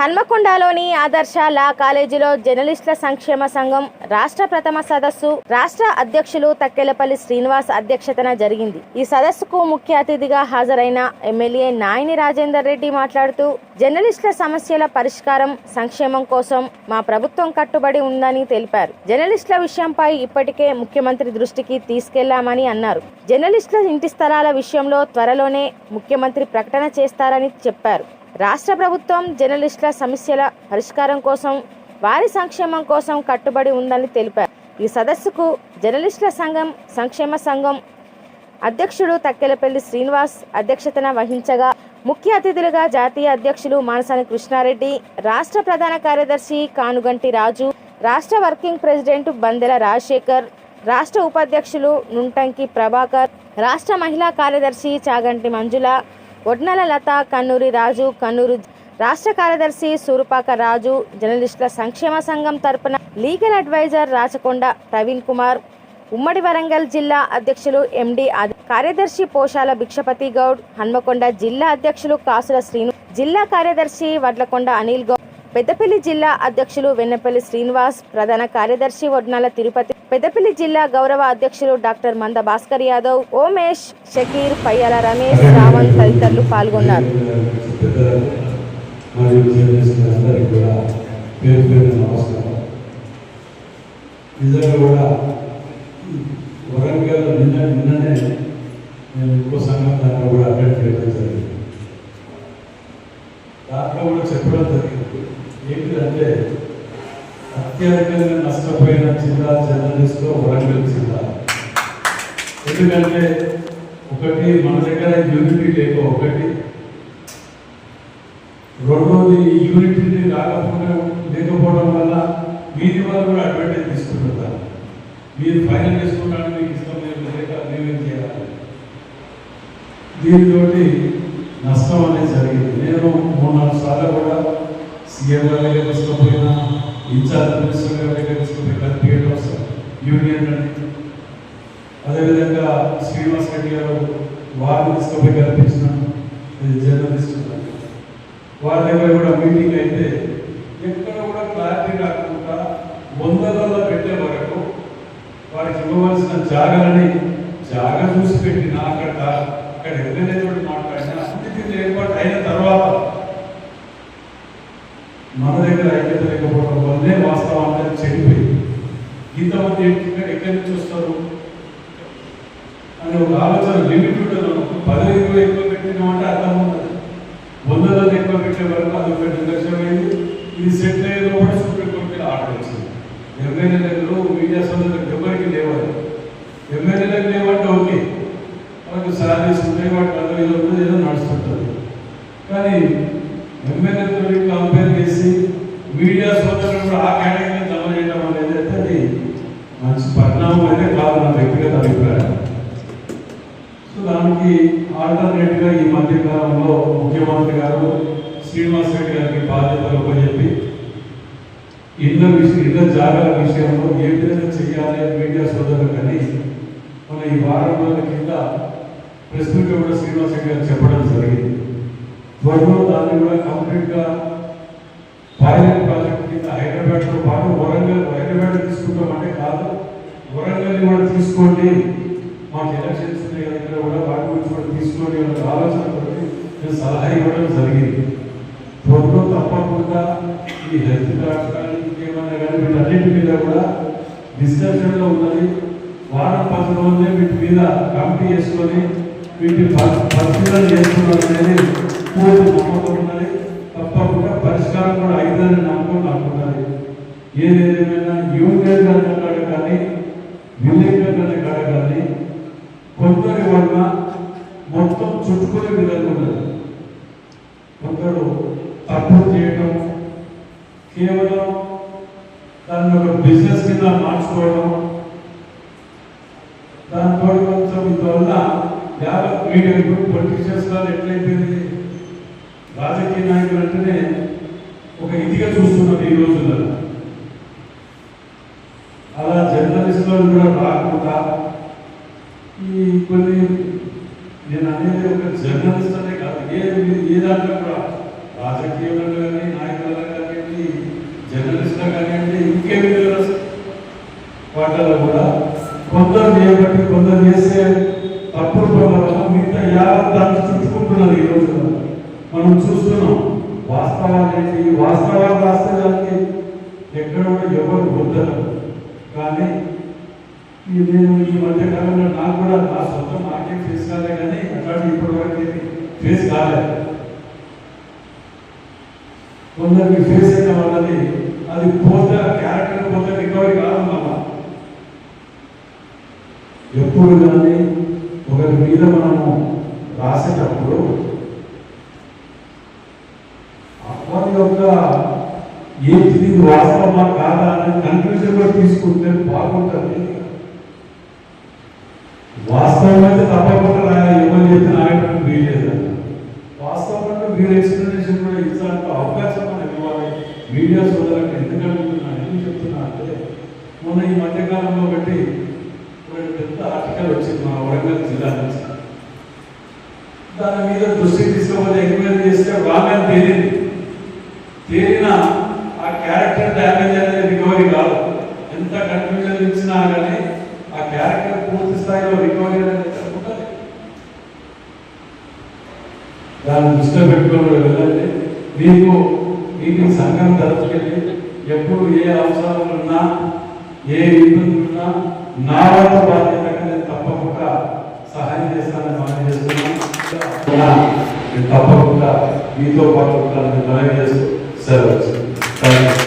హన్మకొండలోని ఆదర్శ లా కాలేజీలో జర్నలిస్టుల సంక్షేమ సంఘం రాష్ట్ర ప్రథమ సదస్సు రాష్ట్ర అధ్యక్షులు తక్కెలపల్లి శ్రీనివాస్ అధ్యక్షతన జరిగింది. ఈ సదస్సుకు ముఖ్య అతిథిగా హాజరైన ఎమ్మెల్యే నాయిని రాజేందర్ రెడ్డి మాట్లాడుతూ జర్నలిస్టుల సమస్యల పరిష్కారం సంక్షేమం కోసం మా ప్రభుత్వం కట్టుబడి ఉందని తెలిపారు. జర్నలిస్టుల విషయంపై ఇప్పటికే ముఖ్యమంత్రి దృష్టికి తీసుకెళ్లామని అన్నారు. జర్నలిస్టుల ఇంటి స్థలాల విషయంలో త్వరలోనే ముఖ్యమంత్రి ప్రకటన చేస్తారని చెప్పారు. రాష్ట్ర ప్రభుత్వం జర్నలిస్టుల సమస్యల పరిష్కారం కోసం వారి సంక్షేమం కోసం కట్టుబడి ఉందని తెలిపారు. ఈ సదస్సుకు జర్నలిస్టుల సంక్షేమ సంఘం అధ్యక్షుడు తక్కెలపల్లి శ్రీనివాస్ అధ్యక్షతన వహించగా ముఖ్య అతిథులుగా జాతీయ అధ్యక్షులు మానసాని కృష్ణారెడ్డి, రాష్ట్ర ప్రధాన కార్యదర్శి కానుగంటి రాజు, రాష్ట్ర వర్కింగ్ ప్రెసిడెంట్ బందెల రాజశేఖర్, రాష్ట్ర ఉపాధ్యక్షులు నుంటంకి ప్రభాకర్, రాష్ట్ర మహిళా కార్యదర్శి చాగంటి మంజుల, ఒడ్నల లత, కన్నూరి రాజు, కన్నూరు రాష్ట్ర కార్యదర్శి సూరుపాక రాజు, జర్నలిస్టుల సంక్షేమ సంఘం తరపున లీగల్ అడ్వైజర్ రాచకొండ ప్రవీణ్ కుమార్, ఉమ్మడి వరంగల్ జిల్లా అధ్యక్షులు ఎండి కార్యదర్శి పోషాల భిక్షపతి గౌడ్, హన్మకొండ జిల్లా అధ్యక్షులు కాసుల శ్రీను, జిల్లా కార్యదర్శి వడ్లకొండ అనిల్ గౌడ్, పెద్దపల్లి జిల్లా అధ్యక్షులు వెన్నపల్లి శ్రీనివాస్, ప్రధాన కార్యదర్శి ఒడ్నాల తిరుపతి, పెద్దపల్లి జిల్లా గౌరవ అధ్యక్షులు డాక్టర్ మంద భాస్కర్ యాదవ్, ఓమేష్, షకీర్, పయ్యాల రమేష్, రావణ్ తదితరులు పాల్గొన్నారు. దాంట్లో కూడా చెప్పడం జరిగింది ఏంటంటే అత్యధికంగా నష్టపోయిన జిల్లా జర్నలిస్ట్లో వరంగల్ జిల్లా. ఎందుకంటే ఒకటి మన దగ్గర యూనిటీ లేక, ఒకటి రెండోది యూనిటీ లేకపోవడం వల్ల మీది వాళ్ళు కూడా అడ్వాంటేజ్ తీసుకుంటున్నారు. మీరు ఫైనల్ చేసుకుంటాను మీకు ఇష్టం లేక మేమేం చేయాలి, దీనితో నష్టం అనేది జరిగింది. నేను 3-4 సార్లు కూడా సీఎం గారి దగ్గర తీసుకుపోయినా, ఇన్ఛార్జ్ మినిస్టర్ గారి దగ్గర తీసుకుపోయి కల్పియడం యూనియన్ అని, అదేవిధంగా శ్రీనివాస్ రెడ్డి గారు వారిని తీసుకుపోయి కల్పించిన జర్నలిస్ట్ వారి దగ్గర కూడా మీటింగ్ అయితే ఎక్కడ కూడా క్లారిటీ రాకుండా 100లలో పెట్టే వరకు వారికి ఇవ్వవలసిన జాగా చూసి పెట్టిన అక్కడ ఎమ్మెల్యే తోటి మాట్లాడినా అన్నిటికీ ఏర్పాటు అయిన తర్వాత మన దగ్గర ఐక్యత లేకపోవడం వల్లే వాస్తవాన్ని చెడిపోయింది. ఇంతమంది ఎక్కడి నుంచి వస్తారు అని ఒక ఆలోచన లిమిట్ ఉంటుంది. 10-20 ఎక్కువ పెట్టినామంటే అర్థం ఉన్నది. 100లలో ఎక్కువ పెట్టే వరకు అది ఒక నిర్లక్ష్యమైంది. ఇది సెట్ అయ్యేది కూడా సుప్రీంకోర్టుకి ఆర్డర్ వచ్చింది. ఎమ్మెల్యేలకు మీడియా సోదరులకు ఎవరికి లేవాలి, ఎమ్మెల్యేలకు లేవంటే ఓకే, వాళ్ళకి శాలరీస్ ఉంటాయి, వాటి పదవిలో ఏదో నడుస్తుంటుంది. కానీ ఎమ్మెల్యేతో కంపేర్ చేసి మీడియా సోదరులు కూడా ఆ కేటగిరీని జమ చేయడం అనేది అది మంచి పరిణామం అయితే కాదు, నా వ్యక్తిగత అభిప్రాయం. సో దానికి ఆల్టర్నేట్గా ఈ మధ్య కాలంలో ముఖ్యమంత్రి గారు శ్రీనివాస్ రెడ్డి గారికి బాధ్యతలు చెప్పి ఇళ్ళ జాగాల విషయంలో ఏ విధంగా చేయాలి మీడియా సోదరులు కానీ మన ఈ వారం రోజుల కింద ప్రెస్ మీట్ కూడా శ్రీనివాస్ రెడ్డి గారు చెప్పడం జరిగింది. త్వరలో దాన్ని కూడా కంప్లీట్గా పైలట్ ప్రాజెక్ట్ కింద హైదరాబాద్తో పాటు హైదరాబాద్ తీసుకుంటామంటే కాదు, వరంగల్ కూడా తీసుకోండి, మాకు ఎలక్షన్స్ ఉన్నాయి దగ్గర కూడా వాటి గురించి కూడా తీసుకోండి అనే ఆలోచనతో నేను సలహా ఇవ్వడం జరిగింది. త్వరలో తప్పకుండా ఈ హెల్త్ కార్డ్స్ కానీ ఇంకేమన్నా కానీ వీటన్నిటి మీద కూడా డిస్కషన్లో ఉన్నది. వారం 10 రోజులే వీటి మీద కమిటీ చేసుకొని వీటి పరిశీలన చేస్తున్నారు అనేది పూర్తి నమ్మకం ఉన్నది. తప్పకుండా పరిష్కారం కూడా అయితేనే నమ్మకం అనుకున్నది. ఏదేమైనా యూనియన్ కాడ కానీ విలేకరుల కాడ కానీ కొందరి వల్ల మొత్తం చుట్టుకునే విధంగా ఉన్నది. కొందరు తప్పు చేయడం, కేవలం దాన్ని ఒక బిజినెస్ కింద మార్చుకోవడం, దాంతో కొంచెం ఇందువల్ల మీడియా పొలిటీషియన్స్ వాళ్ళు ఎట్లయిపోయింది, రాజకీయ నాయకులు అంటేనే ఒక ఇదిగా చూస్తున్నారు ఈ రోజుల్లో. అలా జర్నలిస్టులు కూడా రాకుండా ఈ కొన్ని నేను అనేది ఒక జర్నలిస్ట్ అనే కాదు, ఏ దాంట్లో కూడా రాజకీయంలో కానీ నాయకులు జర్నలిస్ట్ కానివ్వండి, ఇంకే వాటిలో కూడా కొందరు చేయబట్టి కొందరు చేసే తప్పుడు పనుల వల్ల మిగతా యావత్ దాన్ని చుట్టుకుంటున్నారు. ఈ రోజు మనం చూస్తున్నాం. వాస్తవాలు రాస్తే దానికి ఎక్కడ కూడా ఎవరు వద్దరు. కానీ నేను ఈ మధ్య కాలంలో నాకు కూడా నా సొంతం నాకేం ఫేస్ కాలే, కానీ అట్లాంటి ఇప్పటివరకు ఫేస్ కాలేదు. కొందరికి ఫేస్ అయిన వాళ్ళని అది పోతే క్యారెక్టర్ పోతే రికవరీ కాదు. మళ్ళా ఎప్పుడు కానీ ఒకరి మీద మనము రాసేటప్పుడు వారి యొక్క ఏంటిది వాస్తవమా కాదా అని కన్ఫ్యూజన్ లో తీసుకుంటే బాగుంటుంది. వాస్తవం అయితే తప్పకుండా ఎవరు చెప్పిన ఆయనకు వీల్లేదన్న వాస్తవం అంటే వీళ్ళ ఎక్స్ప్లెనేషన్ కూడా ఇచ్చాలంటే అవకాశం మనకి ఇవ్వాలి. మీడియా సోదరులకు ఎందుకు అడుగుతున్నాను, ఎందుకు చెప్తున్నా అంటే మొన్న ఈ మధ్యకాలంలో బట్టి పెద్ద ఆర్టికల్ వచ్చింది మన వరంగల్ జిల్లా నుంచి. దాని మీద దృష్టి తీసుకోవాలి, ఎంక్వైరీ చేస్తే రాగానే తేలిన ఆ క్యారెక్టర్ డ్యామేజ్ అనేది రికవరీ కాదు. ఎంత కన్ఫ్యూజన్ ఇచ్చినా కానీ ఆ క్యారెక్టర్ పూర్తి స్థాయిలో రికవరీ అనేది జరుగుతుంది. దాన్ని దృష్టిలో పెట్టుకొని వెళ్ళండి. మీకు సంఘం తరచుకెళ్ళి ఎప్పుడు ఏ అవసరాలు ఉన్నా ఏ ఇబ్బందులు ఉన్నా నా వంతు బాధ్యతగా నేను తప్పకుండా సహాయం చేస్తానని మనం చేస్తున్నాను. తప్పకుండా మీతో పాటు చేస్తూ సెలవు.